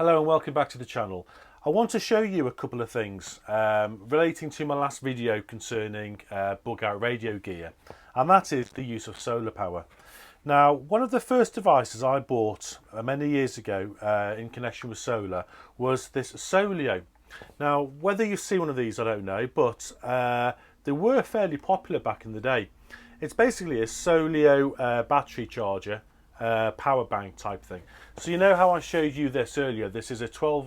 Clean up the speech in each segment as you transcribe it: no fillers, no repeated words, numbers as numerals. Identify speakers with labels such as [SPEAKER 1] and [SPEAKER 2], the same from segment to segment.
[SPEAKER 1] Hello and welcome back to the channel. I want to show you a couple of things relating to my last video concerning bug out radio gear, and that is the use of solar power. Now, one of the first devices I bought many years ago in connection with solar was this Solio. Now, whether you see one of these I don't know, but they were fairly popular back in the day. It's basically a Solio battery charger, power bank type thing. So you know how I showed you this earlier? This is a 5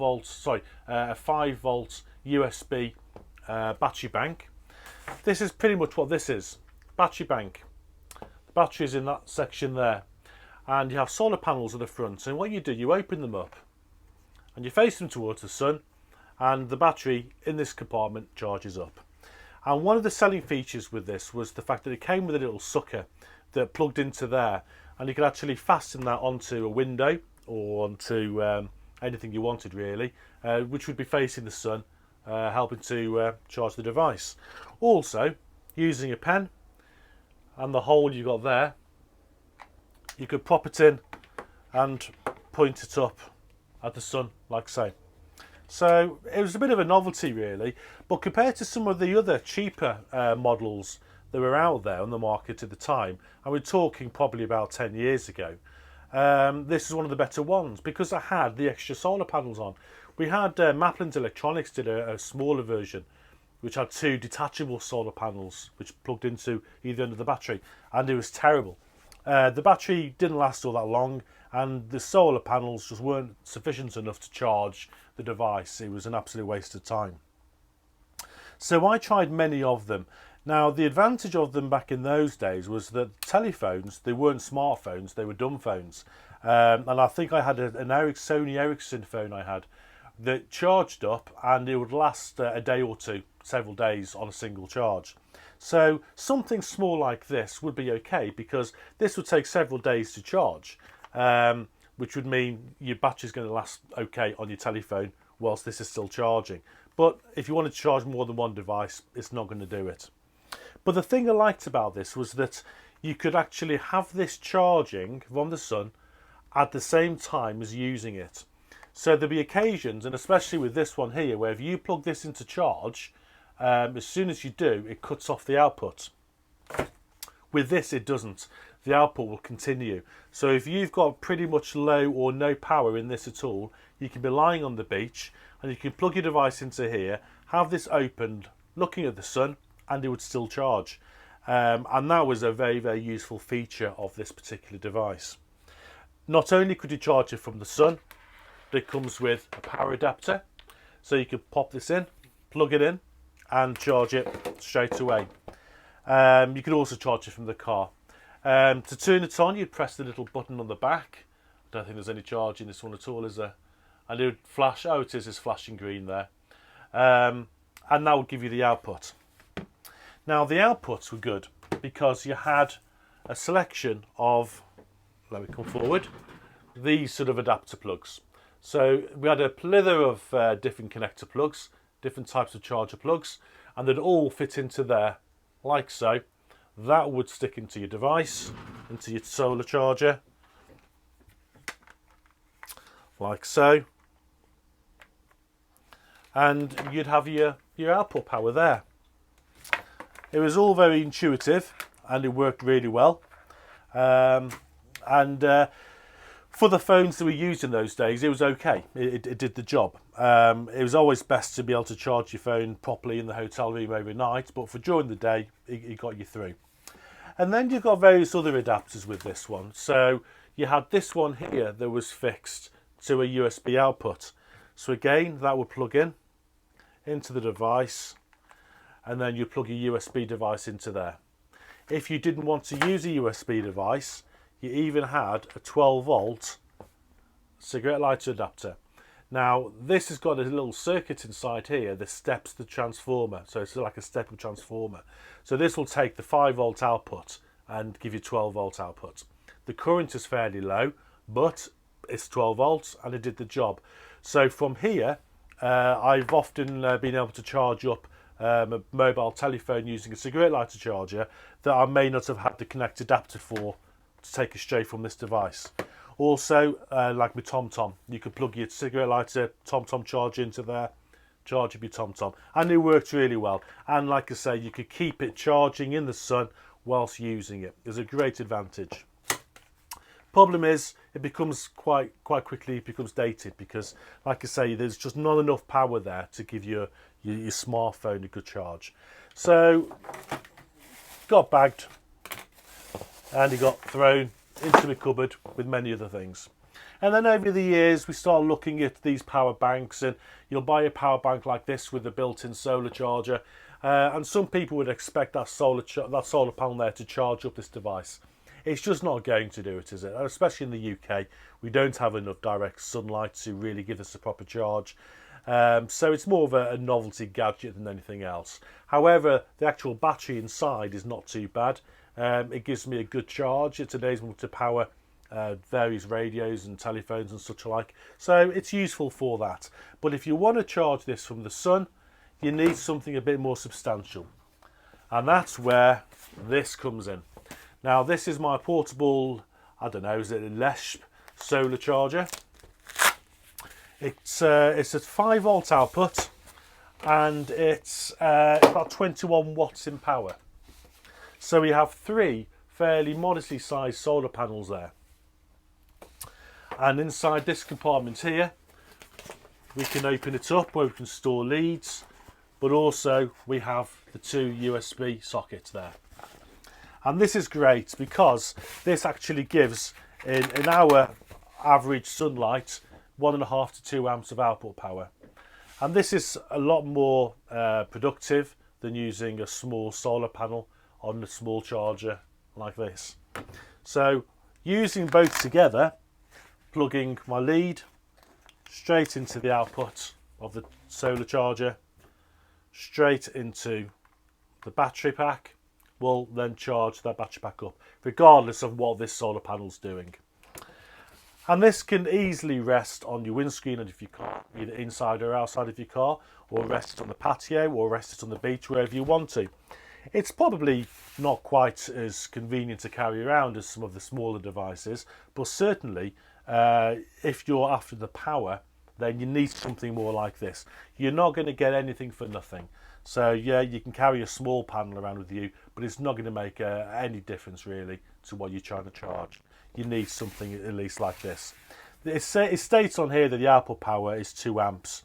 [SPEAKER 1] volt USB battery bank. This is pretty much what this is. Battery bank. The battery is in that section there, and you have solar panels at the front. And what you do, you open them up, and you face them towards the sun, and the battery in this compartment charges up. And one of the selling features with this was the fact that it came with a little sucker that plugged into there, and you could actually fasten that onto a window or onto anything you wanted really, which would be facing the sun, helping to charge the device. Also, using a pen and the hole you got there, you could pop it in and point it up at the sun like so. So it was a bit of a novelty really, but compared to some of the other cheaper models that were out there on the market at the time, and we're talking probably about 10 years ago, this is one of the better ones because I had the extra solar panels on. We had Maplin Electronics did a smaller version which had two detachable solar panels which plugged into either end of the battery, and it was terrible. The battery didn't last all that long, and the solar panels just weren't sufficient enough to charge the device. It was an absolute waste of time. So I tried many of them. Now, the advantage of them back in those days was that telephones, they weren't smartphones, they were dumb phones. And I think I had an Sony Ericsson phone I had that charged up, and it would last a day or two, several days on a single charge. So something small like this would be okay because this would take several days to charge, which would mean your battery's going to last okay on your telephone whilst this is still charging. But if you want to charge more than one device, it's not going to do it. But the thing I liked about this was that you could actually have this charging from the sun at the same time as using it. So there'll be occasions, and especially with this one here, where if you plug this into charge, as soon as you do, it cuts off the output. With this, it doesn't. The output will continue. So if you've got pretty much low or no power in this at all, you can be lying on the beach and you can plug your device into here, have this opened, looking at the sun, and it would still charge. And that was a very, very useful feature of this particular device. Not only could you charge it from the sun, but it comes with a power adapter. So you could pop this in, plug it in, and charge it straight away. You could also charge it from the car. To turn it on, you'd press the little button on the back. I don't think there's any charge in this one at all, is there? And it would flash. Oh, it is. It's flashing green there. And that would give you the output. Now, the outputs were good because you had a selection of, let me come forward, these sort of adapter plugs. So we had a plethora of different connector plugs, different types of charger plugs, and they'd all fit into there like so. That would stick into your device, into your solar charger, like so. And you'd have your output power there. It was all very intuitive and it worked really well. For the phones that we used in those days, it was okay. It did the job. It was always best to be able to charge your phone properly in the hotel room overnight, but for during the day, it got you through. And then you've got various other adapters with this one. So you had this one here that was fixed to a USB output. So again, that would plug in into the device, and then you plug your USB device into there. If you didn't want to use a USB device, you even had a 12 volt cigarette lighter adapter. Now, this has got a little circuit inside here that steps the transformer. So it's like a stepper transformer. So this will take the 5 volt output and give you 12 volt output. The current is fairly low, but it's 12 volts and it did the job. So from here, I've often been able to charge up a mobile telephone using a cigarette lighter charger that I may not have had the connect adapter for to take it straight from this device. Also, like with TomTom, you could plug your cigarette lighter TomTom charger into there, charge up your TomTom, and it worked really well. And like I say, you could keep it charging in the sun whilst using it. There's a great advantage. Problem is, it becomes quite quickly it becomes dated because, like I say, there's just not enough power there to give your smartphone a good charge. So, got bagged, and he got thrown into the cupboard with many other things. And then over the years we start looking at these power banks, and you'll buy a power bank like this with a built-in solar charger, and some people would expect that solar panel there to charge up this device. It's just not going to do it, is it? Especially in the UK, we don't have enough direct sunlight to really give us a proper charge. So it's more of a novelty gadget than anything else. However, the actual battery inside is not too bad. It gives me a good charge. It enables me to power various radios and telephones and such like. So it's useful for that. But if you want to charge this from the sun, you need something a bit more substantial. And that's where this comes in. Now this is my portable, I don't know, is it a Lesp solar charger? It's a 5 volt output, and it's about 21 watts in power. So we have 3 fairly modestly sized solar panels there. And inside this compartment here, we can open it up where we can store leads, but also we have the 2 USB sockets there. And this is great because this actually gives, in our average sunlight, 1.5 to 2 amps of output power. And this is a lot more productive than using a small solar panel on a small charger like this. So using both together, plugging my lead straight into the output of the solar charger, straight into the battery pack, will then charge that battery pack up, regardless of what this solar panel's doing. And this can easily rest on your windscreen of your car, either inside or outside of your car, or rest it on the patio, or rest it on the beach, wherever you want to. It's probably not quite as convenient to carry around as some of the smaller devices, but certainly if you're after the power, then you need something more like this. You're not going to get anything for nothing. So yeah, you can carry a small panel around with you, but it's not going to make any difference really to what you're trying to charge. You need something at least like this. It states on here that the output power is 2 amps.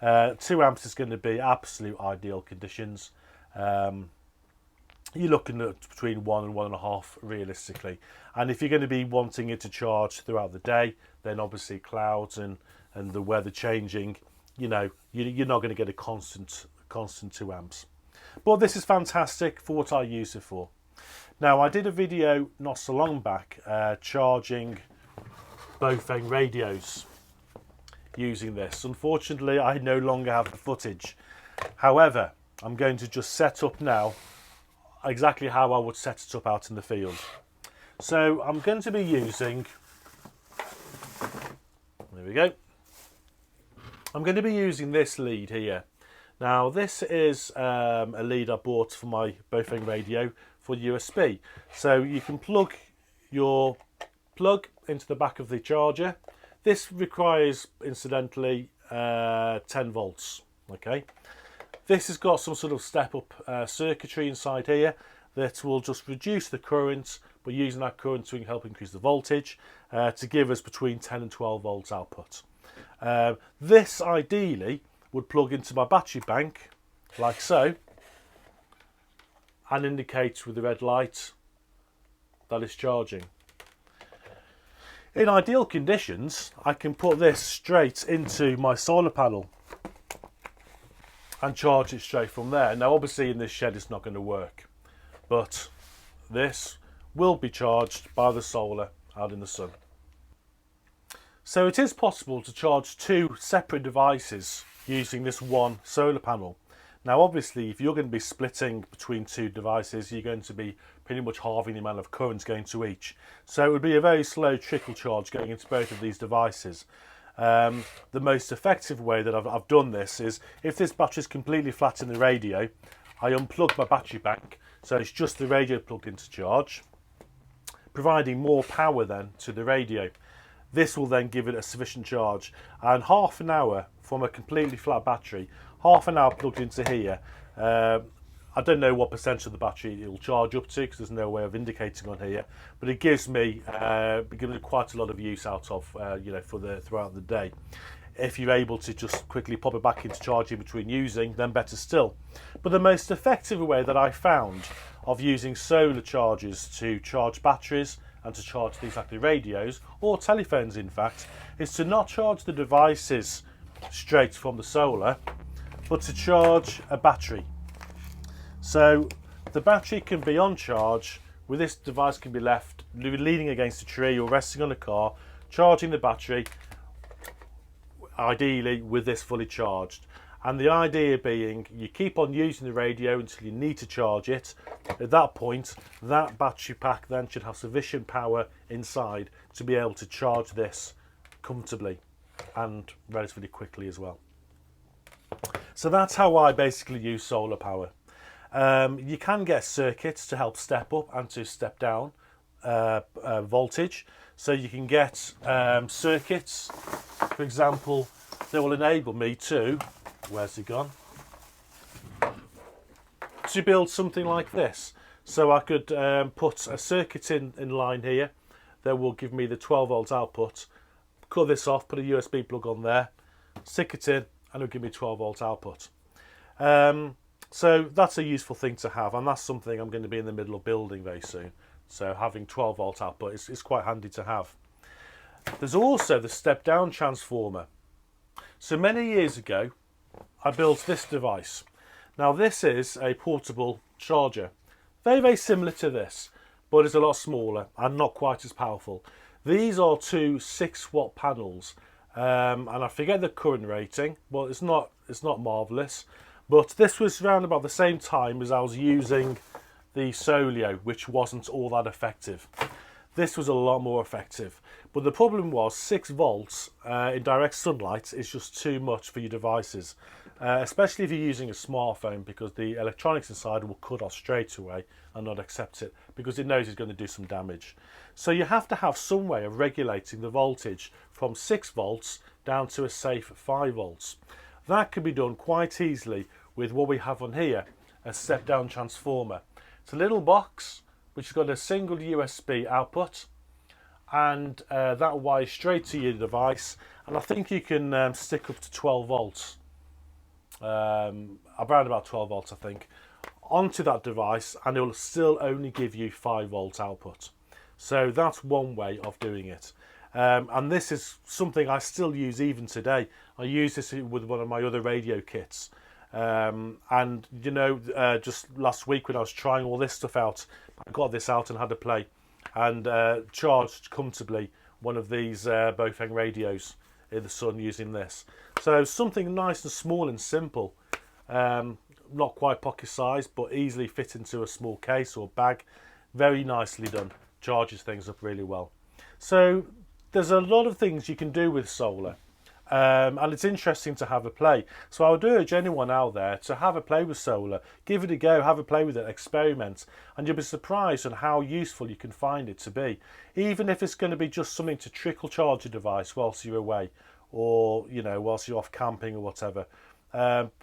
[SPEAKER 1] 2 amps is going to be absolute ideal conditions. You're looking at between 1 and 1.5 realistically. And if you're going to be wanting it to charge throughout the day, then obviously clouds and the weather changing, you know, you're not going to get a constant 2 amps. But this is fantastic for what I use it for. Now, I did a video not so long back charging Baofeng radios using this. Unfortunately, I no longer have the footage. However, I'm going to just set up now exactly how I would set it up out in the field. So I'm going to be using, there we go, I'm going to be using this lead here. Now this is a lead I bought for my Baofeng radio for USB. So you can plug your plug into the back of the charger. This requires, incidentally, 10 volts. Okay. This has got some sort of step-up circuitry inside here that will just reduce the current, but using that current to help increase the voltage to give us between 10 and 12 volts output. This ideally would plug into my battery bank like so and indicate with the red light that it's charging. In ideal conditions, I can put this straight into my solar panel and charge it straight from there. Now obviously in this shed it's not going to work, but this will be charged by the solar out in the sun. So it is possible to charge 2 separate devices using this one solar panel. Now obviously if you're going to be splitting between 2 devices, you're going to be pretty much halving the amount of current going to each. So it would be a very slow trickle charge going into both of these devices. The most effective way that I've done this is, if this battery is completely flat in the radio, I unplug my battery bank, so it's just the radio plugged into charge, providing more power then to the radio. This will then give it a sufficient charge, and half an hour from a completely flat battery, half an hour plugged into here. I don't know what percentage of the battery it will charge up to because there's no way of indicating on here, but it gives me quite a lot of use out of throughout the day. If you're able to just quickly pop it back into charging between using, then better still. But the most effective way that I found of using solar chargers to charge batteries and to charge things like the radios or telephones, in fact, is to not charge the devices straight from the solar, but to charge a battery. So the battery can be on charge, with this device can be left leaning against a tree or resting on a car, charging the battery, ideally with this fully charged. And the idea being, you keep on using the radio until you need to charge it. At that point, that battery pack then should have sufficient power inside to be able to charge this comfortably and relatively quickly as well. So that's how I basically use solar power. You can get circuits to help step up and to step down voltage. So you can get circuits, for example, that will enable me to, where's it gone? To build something like this. So I could put a circuit in line here that will give me the 12 volts output, cut this off, put a USB plug on there, stick it in, and it'll give me 12 volts output. So that's a useful thing to have, and that's something I'm going to be in the middle of building very soon. So having 12 volt output is quite handy to have. There's also the step down transformer. So many years ago, I built this device. Now this is a portable charger, very, very similar to this, but it's a lot smaller and not quite as powerful. These are two 6-watt panels, and I forget the current rating, but it's not marvellous. But this was around about the same time as I was using the Solio, which wasn't all that effective. This was a lot more effective. But the problem was 6 volts in direct sunlight is just too much for your devices, especially if you're using a smartphone, because the electronics inside will cut off straight away and not accept it because it knows it's going to do some damage. So you have to have some way of regulating the voltage from 6 volts down to a safe 5 volts. That can be done quite easily with what we have on here, a step-down transformer. It's a little box which has got a single USB output, and that wires straight to your device, and I think you can stick up to 12 volts, around about 12 volts I think, onto that device, and it will still only give you 5 volts output. So that's one way of doing it. And this is something I still use even today. I use this with one of my other radio kits. And you know, just last week when I was trying all this stuff out, I got this out and had a play, and charged comfortably one of these Bofeng radios in the sun using this. So something nice and small and simple, not quite pocket sized, but easily fit into a small case or bag. Very nicely done, charges things up really well. So there's a lot of things you can do with solar, and it's interesting to have a play. So I would urge anyone out there to have a play with solar, give it a go, have a play with it, experiment, and you'll be surprised on how useful you can find it to be. Even if it's going to be just something to trickle charge your device whilst you're away, or you know, whilst you're off camping or whatever.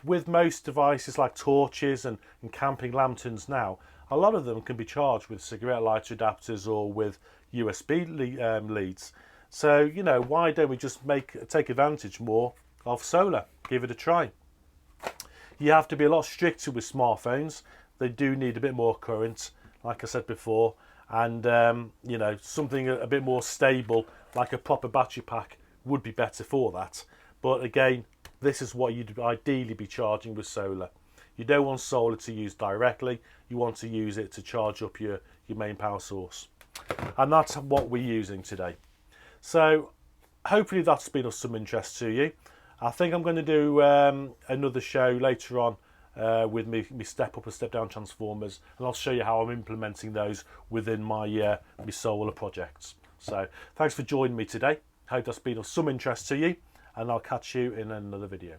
[SPEAKER 1] With most devices like torches and camping lanterns now, a lot of them can be charged with cigarette lighter adapters or with USB leads. So, you know, why don't we just take advantage more of solar? Give it a try. You have to be a lot stricter with smartphones. They do need a bit more current, like I said before, and you know, something a bit more stable, like a proper battery pack, would be better for that. But again, this is what you'd ideally be charging with solar. You don't want solar to use directly. You want to use it to charge up your main power source. And that's what we're using today. So hopefully that's been of some interest to you. I think I'm going to do another show later on with me step up and step down transformers, and I'll show you how I'm implementing those within my solar projects. So thanks for joining me today. Hope that's been of some interest to you, and I'll catch you in another video.